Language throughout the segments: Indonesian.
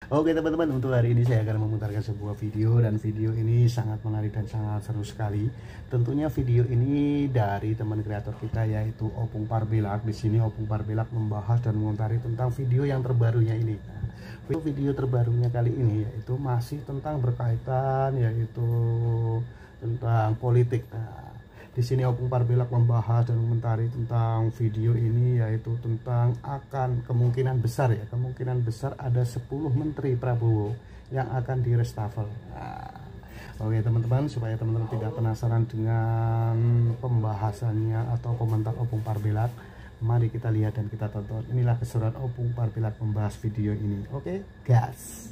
Oke teman-teman, untuk hari ini saya akan memutarkan sebuah video dan video ini sangat menarik dan sangat seru sekali. Tentunya video ini dari teman kreator kita yaitu Opung Parbilak. Di sini Opung Parbilak membahas dan mengomentari tentang video yang terbarunya ini. Nah, video terbarunya kali ini yaitu masih tentang berkaitan yaitu tentang politik. Nah, di sini Opung Parbilak membahas dan mengomentari tentang video ini yaitu tentang akan kemungkinan besar ada 10 menteri Prabowo yang akan di reshuffle. Nah, oke teman-teman, supaya teman-teman tidak penasaran dengan pembahasannya atau komentar Opung Parbilak, mari kita lihat dan kita tonton. Inilah keseruan Opung Parbilak membahas video ini. Oke, gas.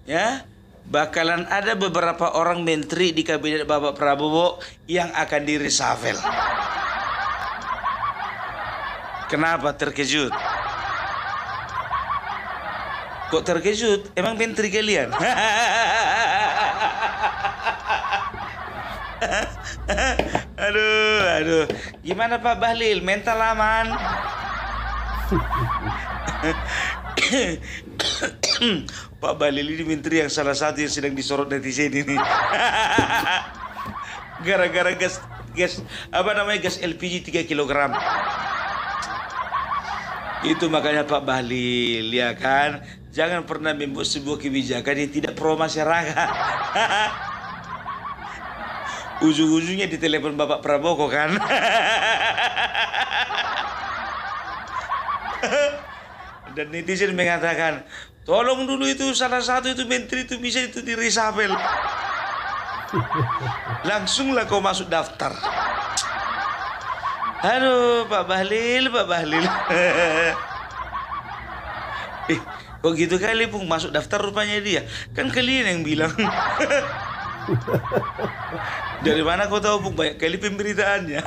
Ya, bakalan ada beberapa orang menteri di kabinet Bapak Prabowo yang akan di reshuffle. Kenapa terkejut? Kok terkejut? Emang menteri kalian? Aduh. Gimana Pak Bahlil? Mental aman? Pak Bahlil ini menteri yang salah satu yang sedang disorot netizen ini. Gara-gara gas LPG 3 kg. Itu makanya Pak Bahlil, ya kan, jangan pernah membuat sebuah kebijakan yang tidak pro masyarakat. Ujung-ujungnya ditelepon Bapak Prabowo kan. Dan netizen mengatakan, tolong dulu itu salah satu itu menteri itu bisa itu di reshuffle. Langsunglah kau masuk daftar. Aduh, Pak Bahlil. Kok gitu kali Pung masuk daftar rupanya dia? Kan kalian yang bilang. Dari mana kau tahu Pung? Banyak kali pemberitaannya.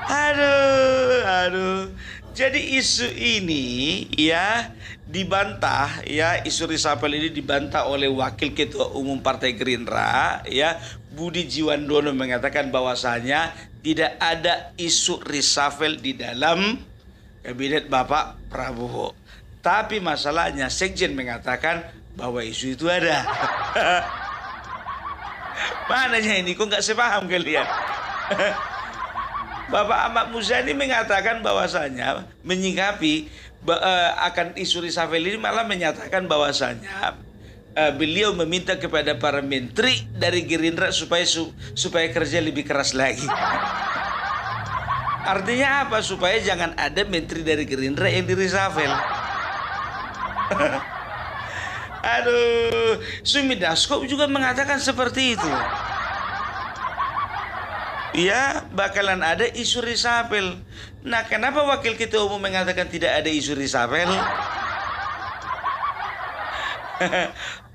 Aduh. Jadi isu ini ya dibantah, ya isu reshuffle ini dibantah oleh Wakil Ketua Umum Partai Gerindra ya Budi Jiwandono, mengatakan bahwasanya tidak ada isu reshuffle di dalam kabinet Bapak Prabowo. Tapi masalahnya Sekjen mengatakan bahwa isu itu ada. Mananya ini kok nggak sepaham kalian? Bapak Ahmad Muzani mengatakan bahwasanya menyikapi akan isu reshuffle ini, malah menyatakan bahwasanya beliau meminta kepada para menteri dari Gerindra supaya kerja lebih keras lagi. Artinya apa? Supaya jangan ada menteri dari Gerindra yang di reshuffle. Aduh, Sumi Dasko juga mengatakan seperti itu. Ya, bakalan ada isu reshuffle. Nah, kenapa Wakil Ketua Umum mengatakan tidak ada isu reshuffle?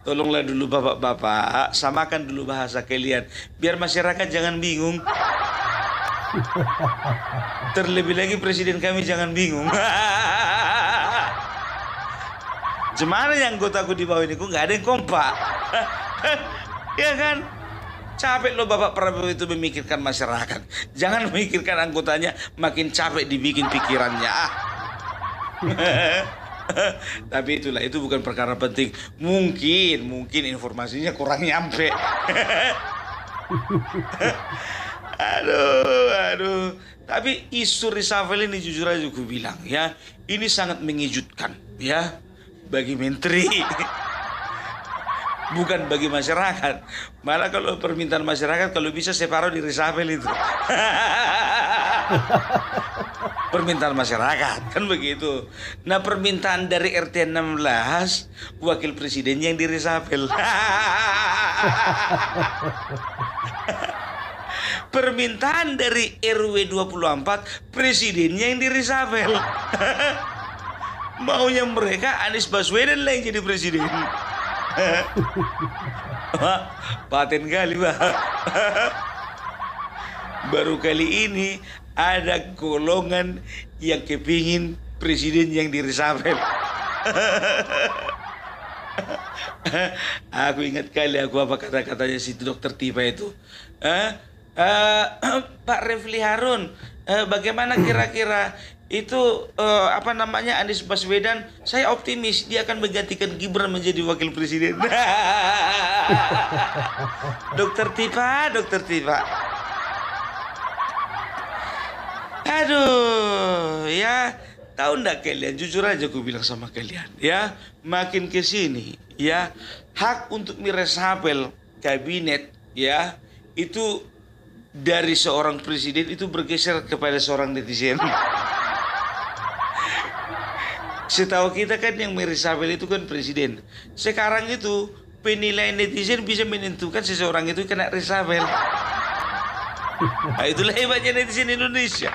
Tolonglah dulu bapak-bapak, samakan dulu bahasa kalian, biar masyarakat jangan bingung. Terlebih lagi presiden kami jangan bingung. Gimana yang gue takut di bawah ini, gue nggak ada yang kompak. Ya kan? Capek loh Bapak Prabowo itu memikirkan masyarakat. Jangan memikirkan anggotanya, makin capek dibikin pikirannya. Tapi itulah, itu bukan perkara penting. Mungkin informasinya kurang nyampe. Aduh. Tapi isu reshuffle ini jujur aja gue bilang ya, ini sangat mengejutkan ya bagi menteri. Bukan bagi masyarakat. Malah kalau permintaan masyarakat, kalau bisa saya taruh di reshuffle itu. Permintaan masyarakat kan begitu. Nah, permintaan dari RT 16 wakil presidennya yang di reshuffle. Permintaan dari RW 24 presidennya yang di reshuffle. Maunya mereka Anies Baswedan lah yang jadi presiden. Paten kali Pak. Baru kali ini ada golongan yang kepingin presiden yang di reshuffle. Aku ingat kali apa kata-katanya si dokter Tiba itu. Pak Refli Harun, bagaimana kira-kira itu apa namanya, Anies Baswedan, saya optimis dia akan menggantikan Gibran menjadi wakil presiden. Dokter Tipa, Dokter Tipa. Aduh, ya, tahu ndak kalian? Jujur aja aku bilang sama kalian, ya, makin ke sini, ya, hak untuk meresapel kabinet, ya, itu dari seorang presiden itu bergeser kepada seorang netizen. Setahu kita kan yang meresapel itu kan presiden. Sekarang itu penilaian netizen bisa menentukan seseorang itu kena resapel. Nah, itulah hebatnya netizen Indonesia.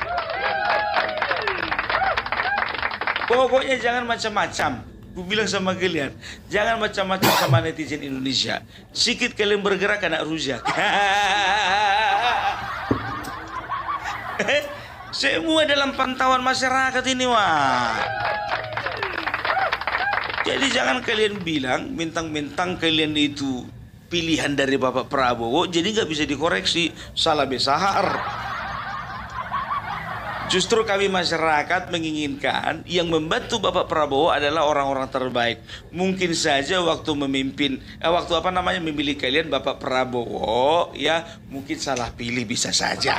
Pokoknya jangan macam-macam. Gue bilang sama kalian, jangan macam-macam sama netizen Indonesia. Sikit kalian bergerak kena rujak. Semua dalam pantauan masyarakat ini, wah. Jadi jangan kalian bilang mentang-mentang kalian itu pilihan dari Bapak Prabowo, jadi nggak bisa dikoreksi, salah besar. Justru kami masyarakat menginginkan yang membantu Bapak Prabowo adalah orang-orang terbaik. Mungkin saja waktu memimpin, waktu apa namanya memilih kalian Bapak Prabowo, ya mungkin salah pilih, bisa saja.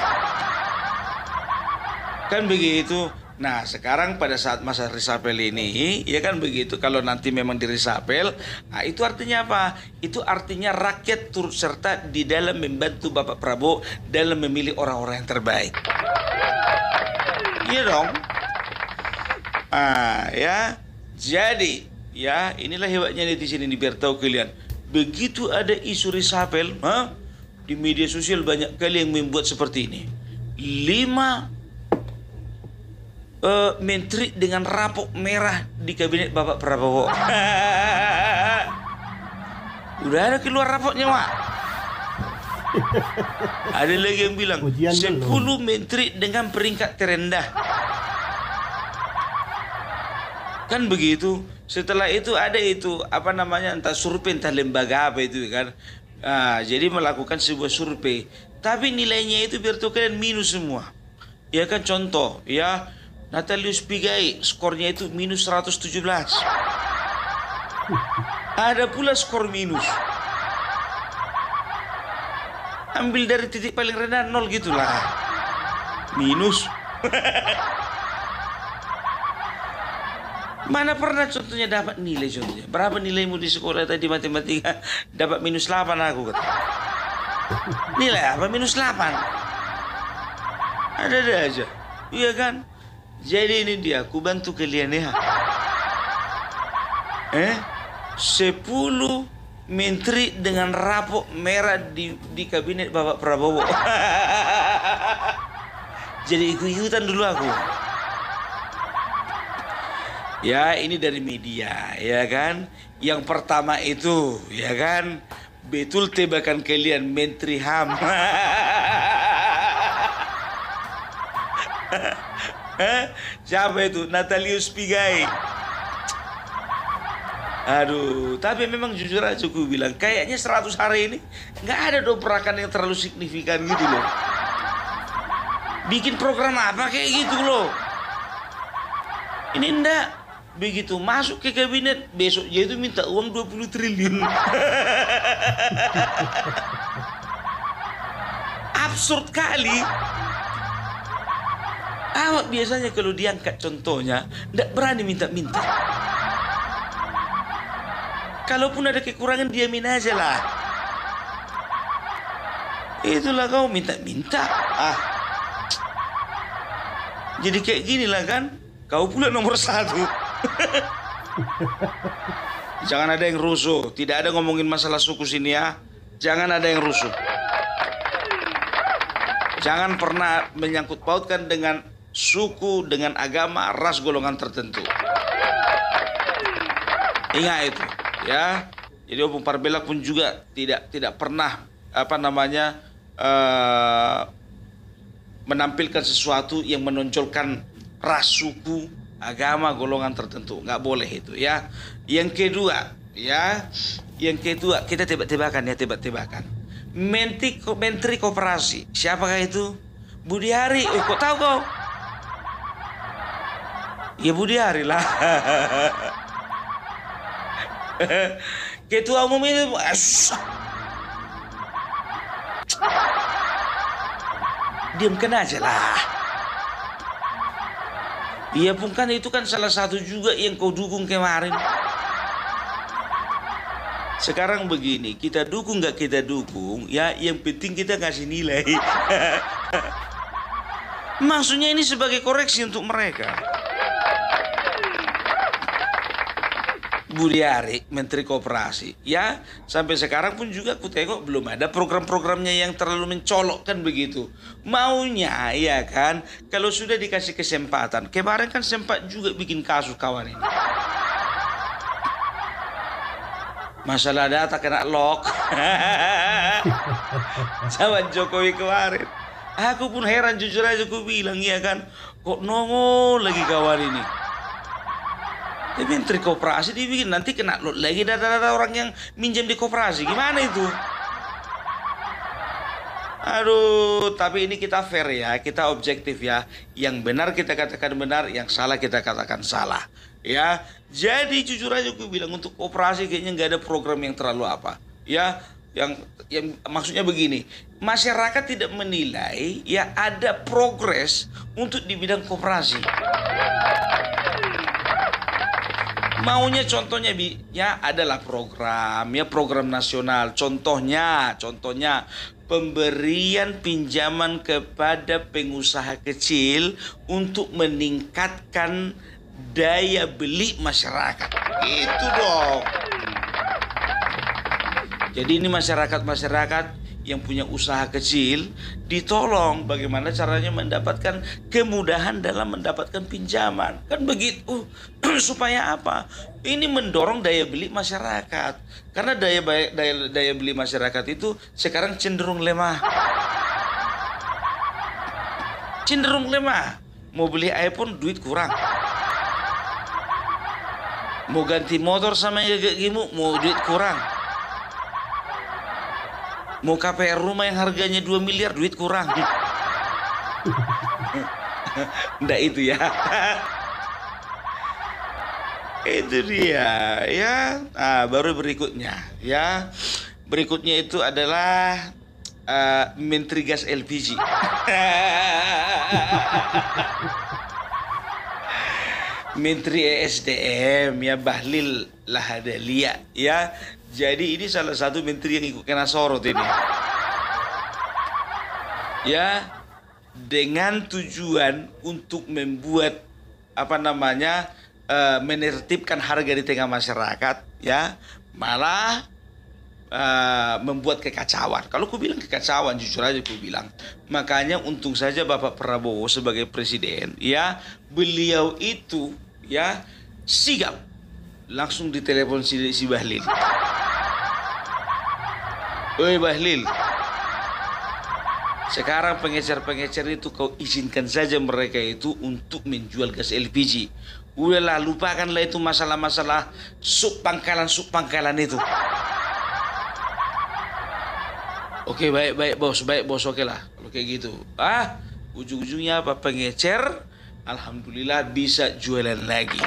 Kan begitu. Nah sekarang pada saat masa resapel ini, ya kan begitu, kalau nanti memang diresapel, nah, itu artinya apa? Itu artinya rakyat turut serta di dalam membantu Bapak Prabowo dalam memilih orang-orang yang terbaik. Iya dong. Ah ya, jadi ya inilah hebatnya netizen ini, biar tahu kalian. Begitu ada isu resapel, di media sosial banyak kali yang membuat seperti ini. 5 menteri dengan rapok merah di kabinet Bapak Prabowo. Udah ada keluar rapoknya, Wak. Ada lagi yang bilang 10 menteri dengan peringkat terendah. Kan begitu. Setelah itu ada itu apa namanya, entah survei entah lembaga apa itu kan. Jadi melakukan sebuah survei, tapi nilainya itu biar tuh kalian minus semua. Ya kan, contoh ya, Natalius Pigai skornya itu minus 117. Ada pula skor minus. Ambil dari titik paling rendah 0 gitulah. Minus. Mana pernah contohnya dapat nilai contohnya? Berapa nilaimu di sekolah tadi matematika? Dapat minus 8 aku kata. Nilai apa minus 8? Ada aja. Iya kan? Jadi ini dia, aku bantu kalian ya. 10 menteri dengan rapok merah di kabinet Bapak Prabowo. Jadi ikut-ikutan dulu aku. Ya ini dari media, ya kan. Yang pertama itu, ya kan, betul tebakan kalian Menteri HAM. Siapa itu? Natalius Pigai. Aduh, tapi memang jujur aja aku bilang, kayaknya 100 hari ini nggak ada dobrakan yang terlalu signifikan gitu loh. Bikin program apa kayak gitu loh. Ini enggak. Begitu masuk ke kabinet, besok dia itu minta uang 20 triliun. Absurd kali. Awak biasanya kalau diangkat contohnya, nggak berani minta-minta. Kalaupun ada kekurangan, diamin aja lah. Itulah kau minta-minta. Jadi kayak gini lah kan. Kau pula nomor 1. Jangan ada yang rusuh. Tidak ada ngomongin masalah suku sini ya. Jangan ada yang rusuh. Jangan pernah menyangkut pautkan dengan suku, dengan agama, ras, golongan tertentu. Ingat itu, ya. Jadi Opung Parbelak pun juga tidak pernah apa namanya menampilkan sesuatu yang menonjolkan ras, suku, agama, golongan tertentu. Nggak boleh itu, ya. Yang kedua, ya, kita tebak-tebakan ya, tebak-tebakan. Menteri Koperasi, siapakah itu? Budi Hari. Kok tahu kau? Ya Budi Ari lah. Ketua umum itu diamkan aja lah. Iya pun kan itu kan salah satu juga yang kau dukung kemarin. Sekarang begini, kita dukung nggak kita dukung, ya yang penting kita kasih nilai. Maksudnya ini sebagai koreksi untuk mereka. Budi Ari, Menteri Koperasi, ya sampai sekarang pun juga aku tengok belum ada program-programnya yang terlalu mencolok kan begitu. Maunya ya kan, kalau sudah dikasih kesempatan, kemarin kan sempat juga bikin kasus kawan ini. Masalah data kena lock. Zaman Jokowi kemarin. Aku pun heran jujur aja aku bilang ya kan, kok nongol lagi kawan ini. Tapi Menteri Koperasi dibikin nanti kena load lagi data-data orang yang minjem di koperasi. Gimana itu? Aduh, tapi ini kita fair ya, kita objektif ya. Yang benar kita katakan benar, yang salah kita katakan salah. Ya, jadi jujur aja gue bilang untuk koperasi kayaknya nggak ada program yang terlalu apa. Ya, yang maksudnya begini, masyarakat tidak menilai ya ada progres untuk di bidang koperasi. Maunya contohnya ya adalah program ya program nasional. Contohnya pemberian pinjaman kepada pengusaha kecil untuk meningkatkan daya beli masyarakat. Itu dong. Jadi ini masyarakat yang punya usaha kecil ditolong bagaimana caranya mendapatkan kemudahan dalam mendapatkan pinjaman. Kan begitu. Supaya apa? Ini mendorong daya beli masyarakat. Karena daya beli masyarakat itu sekarang cenderung lemah. Cenderung lemah. Mau beli iPhone duit kurang. Mau ganti motor sama yang gak mau duit kurang. Mau KPR rumah yang harganya 2 miliar duit kurang. Nggak itu ya. Itu dia ya. Nah, baru berikutnya ya. Berikutnya itu adalah Menteri Gas LPG. Menteri ESDM ya Bahlil Lahadalia ya. Jadi ini salah satu menteri yang ikut kena sorot ini. Ya, dengan tujuan untuk membuat menertibkan harga di tengah masyarakat, ya, malah membuat kekacauan. Kalau aku bilang kekacauan, jujur aja aku bilang. Makanya untung saja Bapak Prabowo sebagai presiden, ya, beliau itu, ya, sigap langsung ditelepon si Bahlil. Oi Bahlil, sekarang pengecer-pengecer itu kau izinkan saja mereka itu untuk menjual gas LPG. Udahlah, lupakanlah itu masalah-masalah sub pangkalan itu. Oke, baik bos, oke lah kalau kayak gitu. Ujung-ujungnya apa? Pengecer, alhamdulillah bisa jualan lagi.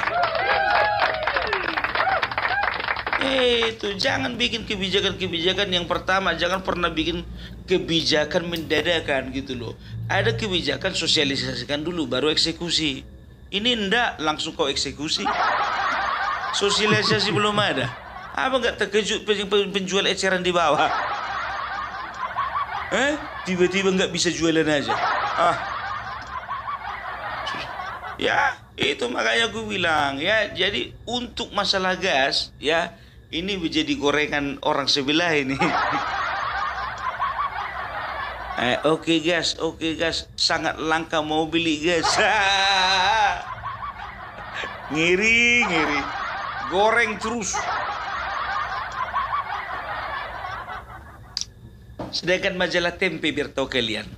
Itu jangan bikin kebijakan-kebijakan yang pertama, jangan pernah bikin kebijakan mendadakan gitu loh. Ada kebijakan sosialisasikan dulu baru eksekusi. Ini ndak langsung kau eksekusi. Sosialisasi belum ada. Apa nggak terkejut penjual eceran di bawah? Tiba-tiba nggak bisa jualan aja. Ya, itu makanya gue bilang ya. Jadi untuk masalah gas ya, ini menjadi gorengan orang sebelah ini. Oke gas, sangat langka mau beli gas. Ngiri, goreng terus. Sedangkan majalah Tempe, biar tahu kalian,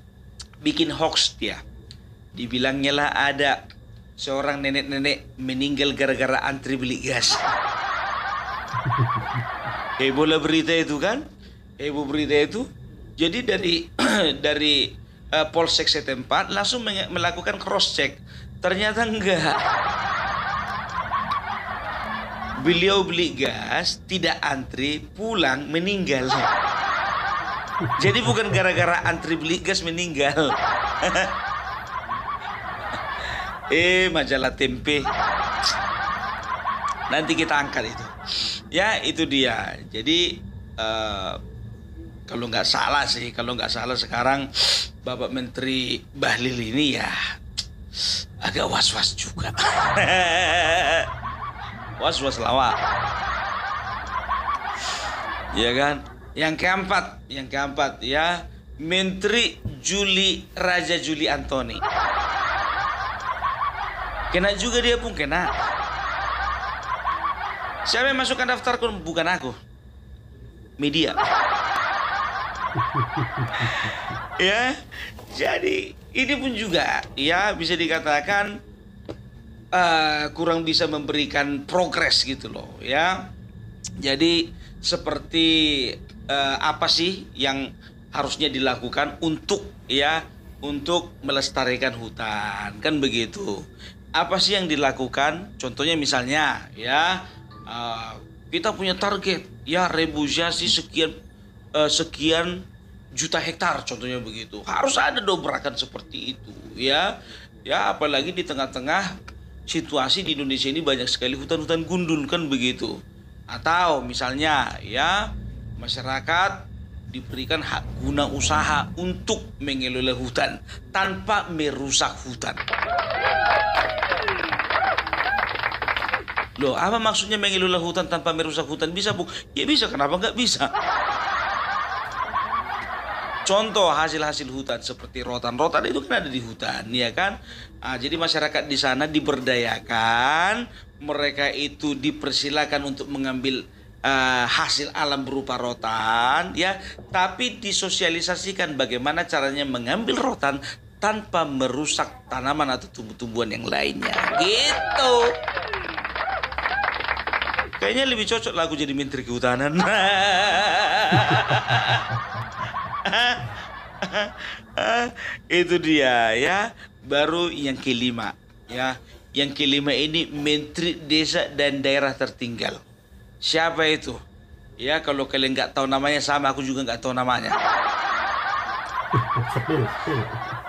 bikin hoax dia. Dibilangnya lah ada seorang nenek-nenek meninggal gara-gara antri beli gas. Heboh berita itu kan? Heboh berita itu. Jadi dari Polsek setempat langsung melakukan cross check. Ternyata enggak. Beliau beli gas, tidak antri, pulang meninggal. Jadi bukan gara-gara antri beli gas meninggal. Majalah Tempe. Nanti kita angkat itu. Ya, itu dia. Jadi kalau nggak salah sekarang Bapak Menteri Bahlil ini ya agak was-was juga. Was-was lawak. Ya kan? Yang keempat ya, Menteri Raja Juli Antoni. Kena juga dia pun kena. Siapa yang masukkan daftar? Bukan aku. Media. Ya, jadi ini pun juga ya bisa dikatakan kurang bisa memberikan progres gitu loh ya. Jadi seperti apa sih yang harusnya dilakukan untuk melestarikan hutan, kan begitu. Apa sih yang dilakukan? Contohnya misalnya ya, kita punya target ya reboisasi sekian juta hektar, contohnya begitu. Harus ada dobrakan seperti itu ya. Ya, apalagi di tengah-tengah situasi di Indonesia ini banyak sekali hutan-hutan gundul, kan begitu. Atau misalnya ya, masyarakat diberikan hak guna usaha untuk mengelola hutan tanpa merusak hutan. Loh, apa maksudnya mengelola hutan tanpa merusak hutan? Bisa, Bu? Ya bisa, kenapa nggak bisa? Contoh hasil-hasil hutan seperti rotan itu kan ada di hutan, ya kan? Jadi masyarakat di sana diberdayakan, mereka itu dipersilakan untuk mengambil hasil alam berupa rotan, ya. Tapi disosialisasikan bagaimana caranya mengambil rotan tanpa merusak tanaman atau tumbuh-tumbuhan yang lainnya, gitu. Kayaknya lebih cocok lah aku jadi menteri kehutanan. Itu dia ya. Baru yang kelima ya. Yang kelima ini Menteri Desa dan Daerah Tertinggal. Siapa itu? Ya, kalau kalian nggak tahu namanya, sama aku juga nggak tahu namanya.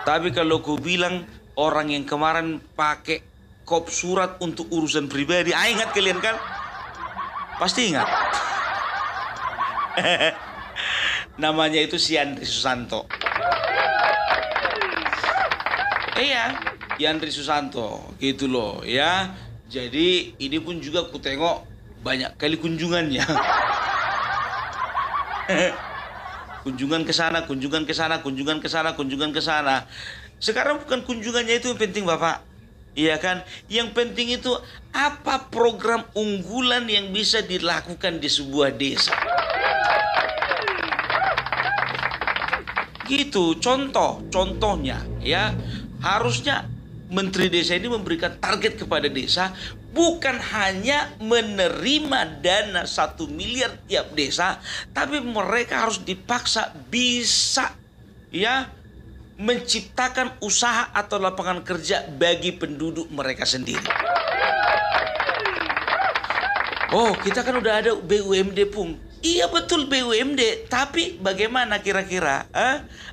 Tapi kalau ku bilang orang yang kemarin pakai kop surat untuk urusan pribadi, ingat kalian kan? Pasti ingat. Namanya itu si Yandri Susanto. Iya, Yandri Susanto gitu loh ya. Jadi ini pun juga ku tengok banyak kali kunjungannya. Kunjungan ke sana, kunjungan ke sana, kunjungan ke sana, kunjungan ke sana. Sekarang bukan kunjungannya itu yang penting, Bapak. Iya kan? Yang penting itu apa program unggulan yang bisa dilakukan di sebuah desa. Gitu, contohnya ya. Harusnya Menteri Desa ini memberikan target kepada desa, bukan hanya menerima dana 1 miliar tiap desa, tapi mereka harus dipaksa bisa ya menciptakan usaha atau lapangan kerja bagi penduduk mereka sendiri. Oh, kita kan udah ada BUMD, Pung. Iya betul BUMD, tapi bagaimana kira-kira?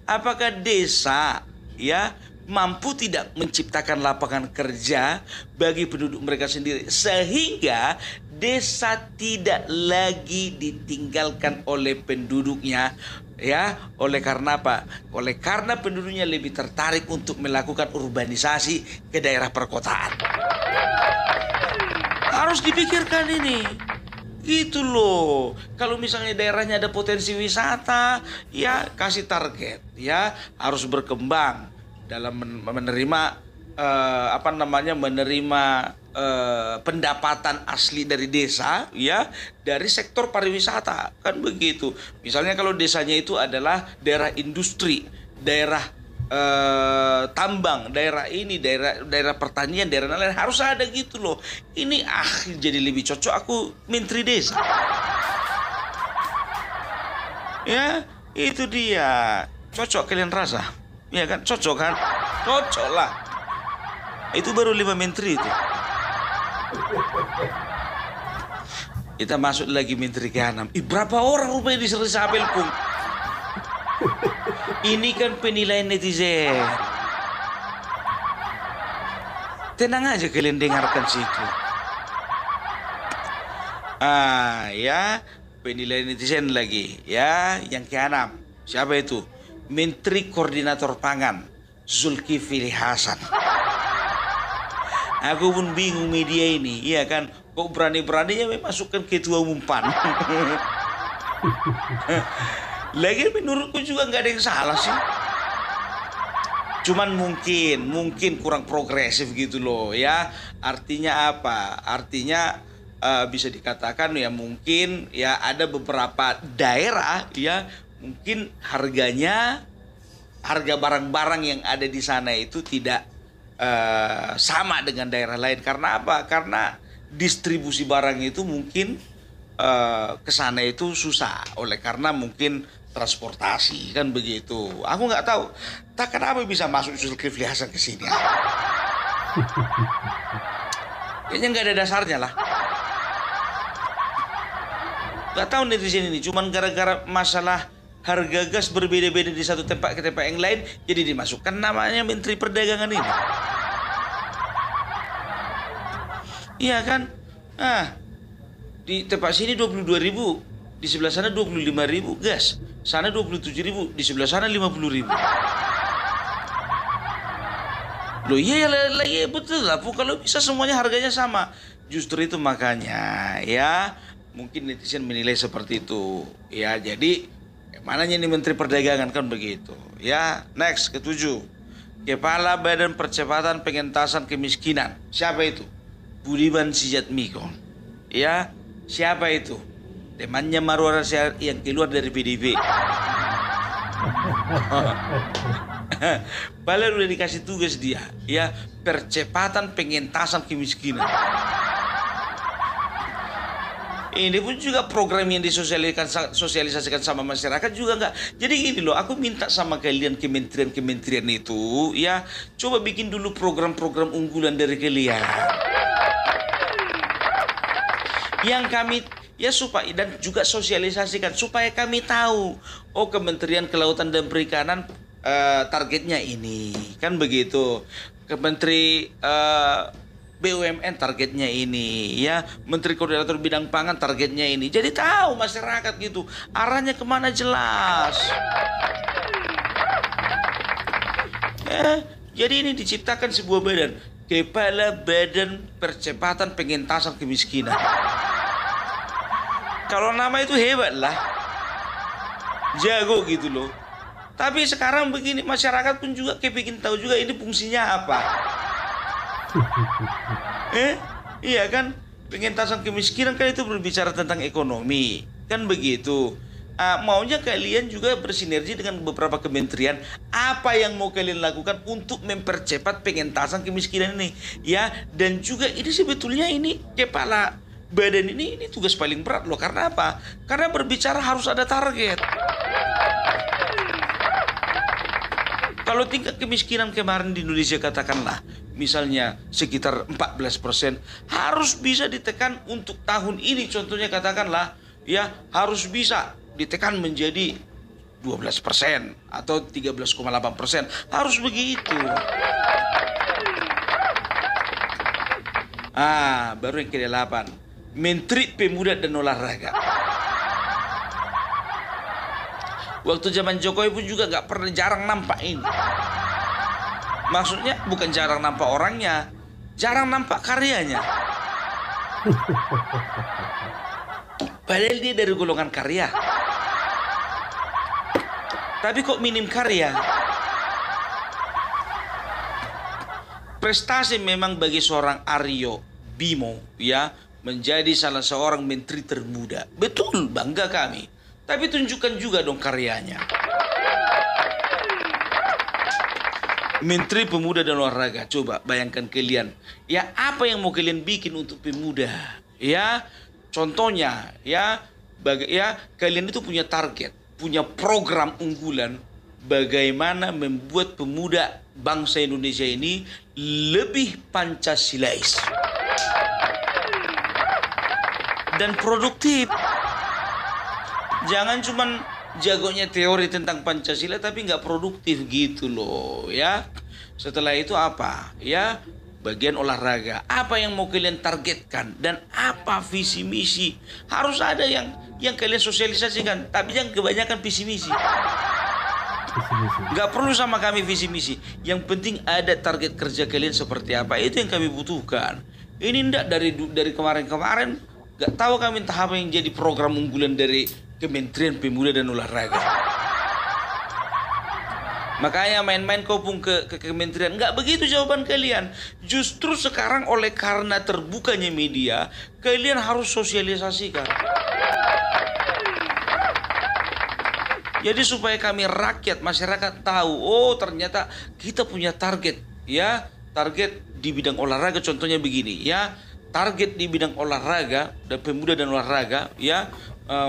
Apakah desa ya mampu tidak menciptakan lapangan kerja bagi penduduk mereka sendiri sehingga desa tidak lagi ditinggalkan oleh penduduknya? Ya, oleh karena apa? Oleh karena penduduknya lebih tertarik untuk melakukan urbanisasi ke daerah perkotaan. Harus dipikirkan ini. Gitu loh. Kalau misalnya daerahnya ada potensi wisata, ya kasih target, ya harus berkembang dalam menerima pendapatan asli dari desa, ya, dari sektor pariwisata, kan begitu. Misalnya kalau desanya itu adalah daerah industri, daerah tambang, daerah ini, daerah pertanian, daerah lain, harus ada gitu loh. Ini jadi lebih cocok aku menteri desa. Ya, itu dia. Cocok kalian rasa? Ya kan, cocok kan? Cocok lah. Itu baru 5 menteri itu. Kita masuk lagi Menteri ke-6. Berapa orang rupanya di resapel pun? Ini kan penilaian netizen. Tenang aja kalian dengarkan situ. Ya, penilaian netizen lagi. Ya, yang ke-6. Siapa itu? Menteri Koordinator Pangan, Zulkifli Hasan. Aku pun bingung media ini, iya kan? Kok berani-beraninya memasukkan ketua umum PAN? Lagi menurutku juga nggak ada yang salah sih. Cuman mungkin kurang progresif gitu loh ya. Artinya apa? Artinya bisa dikatakan ya mungkin ya ada beberapa daerah ya mungkin harga barang-barang yang ada di sana itu tidak sama dengan daerah lain. Karena apa? Karena distribusi barang itu mungkin ke sana itu susah oleh karena mungkin transportasi kan begitu. Aku nggak tahu. Tak kenapa bisa masuk Zulkifli Hasan ke sini. Kayaknya nggak ada dasarnya lah. Nggak tahu netizen ini. Cuman gara-gara masalah harga gas berbeda-beda di satu tempat ke tempat yang lain, jadi dimasukkan namanya Menteri Perdagangan ini. Iya kan? Di tempat sini 22.000, di sebelah sana 25.000 gas, sana 27.000, di sebelah sana 50.000. Loh iya betul lah. Kalau bisa semuanya harganya sama. Justru itu makanya ya mungkin netizen menilai seperti itu. Ya jadi mananya ini Menteri Perdagangan kan begitu. Ya next ke-7. Kepala Badan Percepatan Pengentasan Kemiskinan. Siapa itu? Budiman Sujatmiko. Ya siapa itu? Temannya Marwar yang keluar dari PDIP. Padahal udah dikasih tugas dia, ya percepatan pengentasan kemiskinan. Ini pun juga program yang disosialisasikan sama masyarakat juga enggak. Jadi gini loh, aku minta sama kalian kementerian-kementerian itu, ya coba bikin dulu program-program unggulan dari kalian. Yang kami ya supaya dan juga sosialisasikan supaya kami tahu, oh Kementerian Kelautan dan Perikanan targetnya ini, kan begitu. Menteri BUMN targetnya ini, ya Menteri Koordinator Bidang Pangan targetnya ini. Jadi tahu masyarakat gitu, arahnya kemana jelas. Jadi ini diciptakan sebuah badan, Kepala Badan Percepatan Pengentasan Kemiskinan. Kalau nama itu hebat lah, jago gitu loh. Tapi sekarang begini, masyarakat pun juga kepingin tahu juga ini fungsinya apa. Iya kan, pengentasan kemiskinan kan itu berbicara tentang ekonomi, kan begitu. Maunya kalian juga bersinergi dengan beberapa kementerian. Apa yang mau kalian lakukan untuk mempercepat pengentasan kemiskinan ini, ya? Dan juga ini sebetulnya ini kepala badan ini tugas paling berat loh. Karena apa? Karena berbicara harus ada target. Kalau tingkat kemiskinan kemarin di Indonesia katakanlah misalnya sekitar 14%, harus bisa ditekan untuk tahun ini contohnya katakanlah ya harus bisa ditekan menjadi 12% atau 13,8%. Harus begitu. Baru yang ke-8, Menteri Pemuda dan Olahraga. Waktu zaman Jokowi pun juga gak pernah, jarang nampak ini. Maksudnya bukan jarang nampak orangnya, jarang nampak karyanya. Padahal dia dari golongan karya. Tapi kok minim karya. Prestasi memang bagi seorang Aryo Bimo ya menjadi salah seorang menteri termuda. Betul, bangga kami. Tapi tunjukkan juga dong karyanya. Menteri Pemuda dan Olahraga, coba bayangkan kalian. Ya apa yang mau kalian bikin untuk pemuda? Ya contohnya ya kalian itu punya target, punya program unggulan bagaimana membuat pemuda bangsa Indonesia ini lebih Pancasilais. dan produktif. Jangan cuman jagonya teori tentang Pancasila tapi nggak produktif gitu loh ya. Setelah itu apa ya, bagian olahraga, apa yang mau kalian targetkan dan apa visi misi, harus ada yang kalian sosialisasikan, tapi jangan kebanyakan visi misi. Nggak perlu sama kami visi misi, yang penting ada target kerja kalian seperti apa, itu yang kami butuhkan. Ini ndak dari kemarin-kemarin nggak tahu kami entah apa yang jadi program unggulan dari Kementerian Pemuda dan Olahraga. Makanya main-main kopung ke kementerian. Nggak begitu jawaban kalian. Justru sekarang oleh karena terbukanya media, kalian harus sosialisasikan. Jadi supaya kami rakyat, masyarakat tahu, oh ternyata kita punya target ya. Target di bidang olahraga contohnya begini ya. Target di bidang olahraga dan pemuda dan olahraga ya,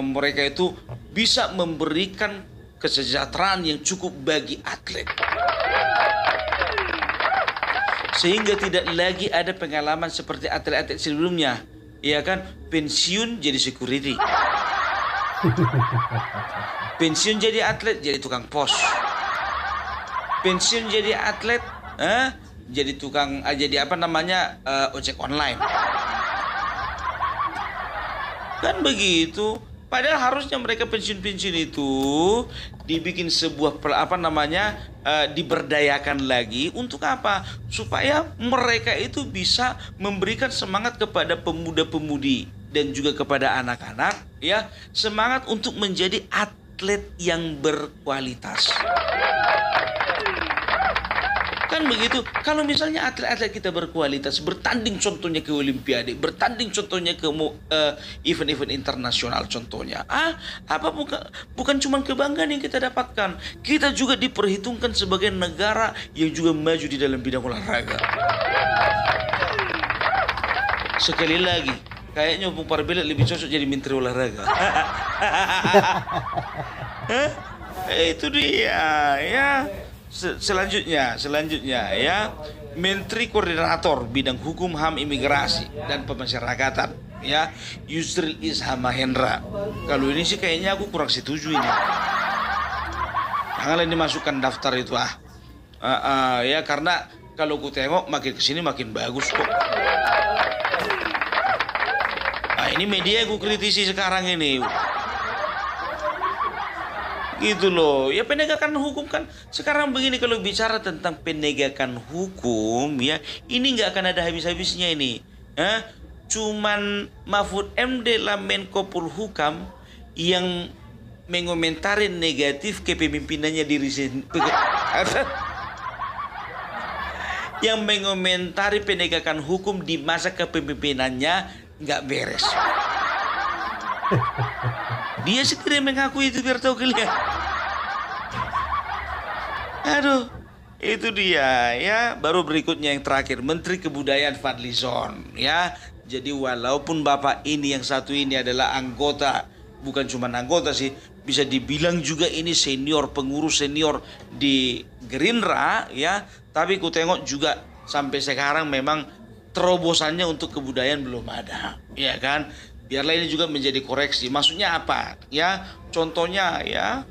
mereka itu bisa memberikan kesejahteraan yang cukup bagi atlet, sehingga tidak lagi ada pengalaman seperti atlet-atlet sebelumnya, ya kan, pensiun jadi security, pensiun jadi atlet jadi tukang pos, pensiun jadi atlet jadi tukang jadi apa namanya ojek online, kan begitu. Padahal harusnya mereka pensiun-pensiun itu dibikin sebuah apa namanya diberdayakan lagi untuk apa? Supaya mereka itu bisa memberikan semangat kepada pemuda-pemudi dan juga kepada anak-anak ya, semangat untuk menjadi atlet yang berkualitas. Kan begitu. Kalau misalnya atlet-atlet kita berkualitas, bertanding contohnya ke Olimpiade, bertanding contohnya ke event-event internasional contohnya, apa bukan cuma kebanggaan yang kita dapatkan, kita juga diperhitungkan sebagai negara yang juga maju di dalam bidang olahraga. Sekali lagi, kayaknya Opung Parbela lebih cocok jadi menteri olahraga. Itu dia ya. Selanjutnya ya, Menteri Koordinator Bidang Hukum, HAM, Imigrasi dan Pemasyarakatan ya, Yusril Iza Mahendra. Kalau ini sih kayaknya aku kurang setuju ini. Janganlah dimasukkan daftar itu ya, karena kalau ku tengok makin kesini makin bagus kok. Ini media yang ku kritisi sekarang ini. Gitu loh ya, penegakan hukum kan sekarang begini. Kalau bicara tentang penegakan hukum ya, ini nggak akan ada habis-habisnya ini. Cuman Mahfud MD lah Menko Polhukam yang mengomentari negatif kepemimpinannya diri sendiri, yang mengomentari penegakan hukum di masa kepemimpinannya nggak beres. Dia sendiri mengaku itu, biar tahu kalian. Aduh, itu dia ya. Baru berikutnya yang terakhir, Menteri Kebudayaan Fadlizon ya. Jadi walaupun Bapak ini yang satu ini adalah anggota, bukan cuma anggota sih, bisa dibilang juga ini senior, pengurus senior di Gerindra ya. Tapi ku tengok juga sampai sekarang memang terobosannya untuk kebudayaan belum ada, ya kan? Biarlah ini juga menjadi koreksi. Maksudnya apa? Ya, contohnya ya,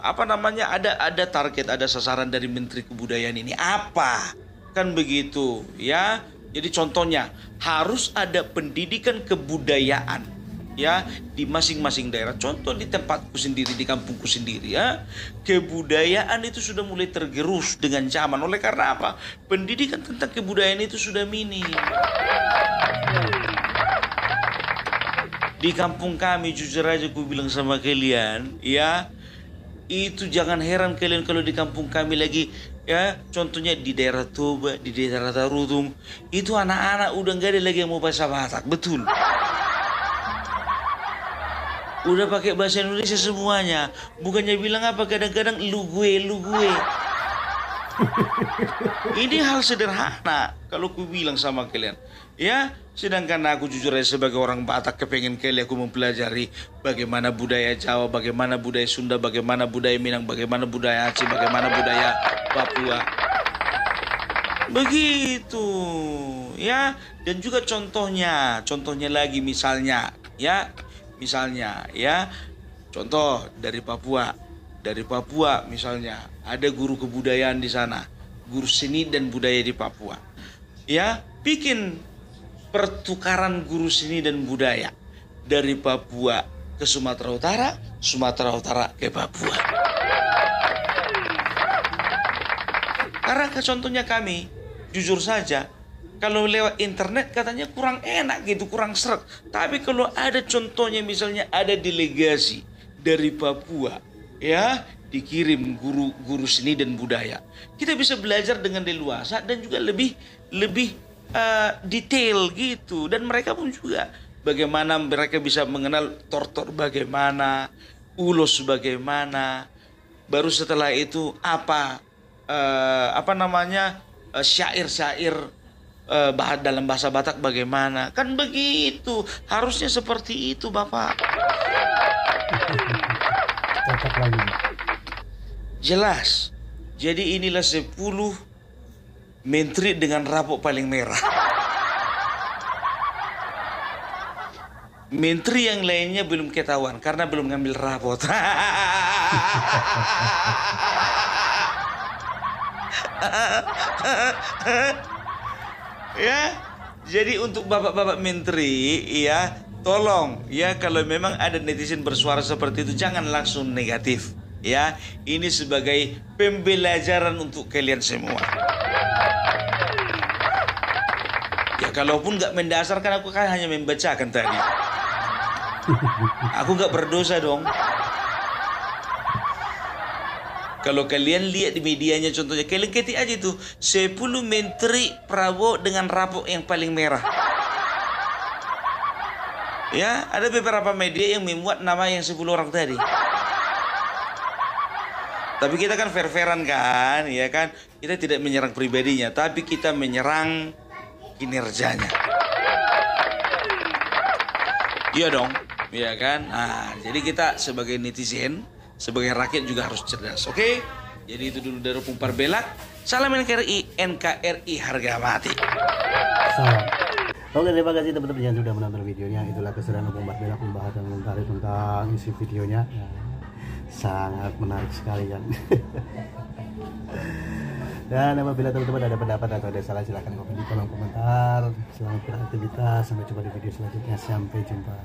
apa namanya? Ada target, ada sasaran dari Menteri Kebudayaan ini apa? Kan begitu, ya. Jadi contohnya harus ada pendidikan kebudayaan, ya, di masing-masing daerah. Contoh di tempatku sendiri, di kampungku sendiri, ya, kebudayaan itu sudah mulai tergerus dengan zaman. Oleh karena apa? Pendidikan tentang kebudayaan itu sudah minim. Di kampung kami, jujur aja ku bilang sama kalian, ya, itu jangan heran kalian kalau di kampung kami lagi, ya, contohnya di daerah Toba, di daerah Tarutung, itu anak-anak udah nggak ada lagi yang mau bahasa Batak, betul. Udah pakai bahasa Indonesia semuanya. Bukannya bilang apa, kadang-kadang lu gue. Ini hal sederhana kalau ku bilang sama kalian, ya. Sedangkan aku jujur aja sebagai orang Batak kepengen kali aku mempelajari bagaimana budaya Jawa, bagaimana budaya Sunda, bagaimana budaya Minang, bagaimana budaya Aceh, bagaimana budaya Papua. Begitu ya. Dan juga contohnya lagi misalnya ya, contoh dari Papua. Dari Papua misalnya ada guru kebudayaan di sana, guru seni dan budaya di Papua. Ya, bikin pertukaran guru seni dan budaya dari Papua ke Sumatera Utara, Sumatera Utara ke Papua. Karena contohnya kami, jujur saja, kalau lewat internet katanya kurang enak gitu, kurang seret. Tapi kalau ada contohnya misalnya ada delegasi dari Papua, ya, dikirim guru seni dan budaya, kita bisa belajar dengan leluasa dan juga lebih detail gitu. Dan mereka pun juga bagaimana mereka bisa mengenal tortor bagaimana, ulos bagaimana, baru setelah itu syair-syair dalam bahasa Batak bagaimana. Kan begitu, harusnya seperti itu Bapak. Cocok lagi. Jelas. Jadi inilah 10 menteri dengan rapot paling merah. Menteri yang lainnya belum ketahuan karena belum ngambil rapot. Ya, jadi untuk bapak-bapak menteri ya, tolong ya, kalau memang ada netizen bersuara seperti itu jangan langsung negatif ya. Ini sebagai pembelajaran untuk kalian semua. Ya kalaupun nggak mendasarkan, aku kan hanya membacakan tadi. Aku nggak berdosa dong. Kalau kalian lihat di medianya contohnya, kalian ketik aja itu 10 menteri Prabowo dengan rapot yang paling merah. Ya, ada beberapa media yang memuat nama yang 10 orang tadi. Tapi kita kan fair-fairan kan, ya kan? Kita tidak menyerang pribadinya, tapi kita menyerang kinerjanya. Iya dong, ya kan? Nah, jadi kita sebagai netizen, sebagai rakyat juga harus cerdas, oke? Jadi itu dulu dari Opung Parbelak. Salam NKRI harga mati. Salam. Oke, terima kasih teman-teman yang sudah menonton videonya. Itulah keseruan Opung Parbelak membahas dan mengomentari tentang isi videonya. Ya, sangat menarik sekali kan. Dan apabila teman-teman ada pendapat atau ada salah, silahkan komen di kolom komentar. Selamat beraktivitas, sampai jumpa di video selanjutnya. Sampai jumpa.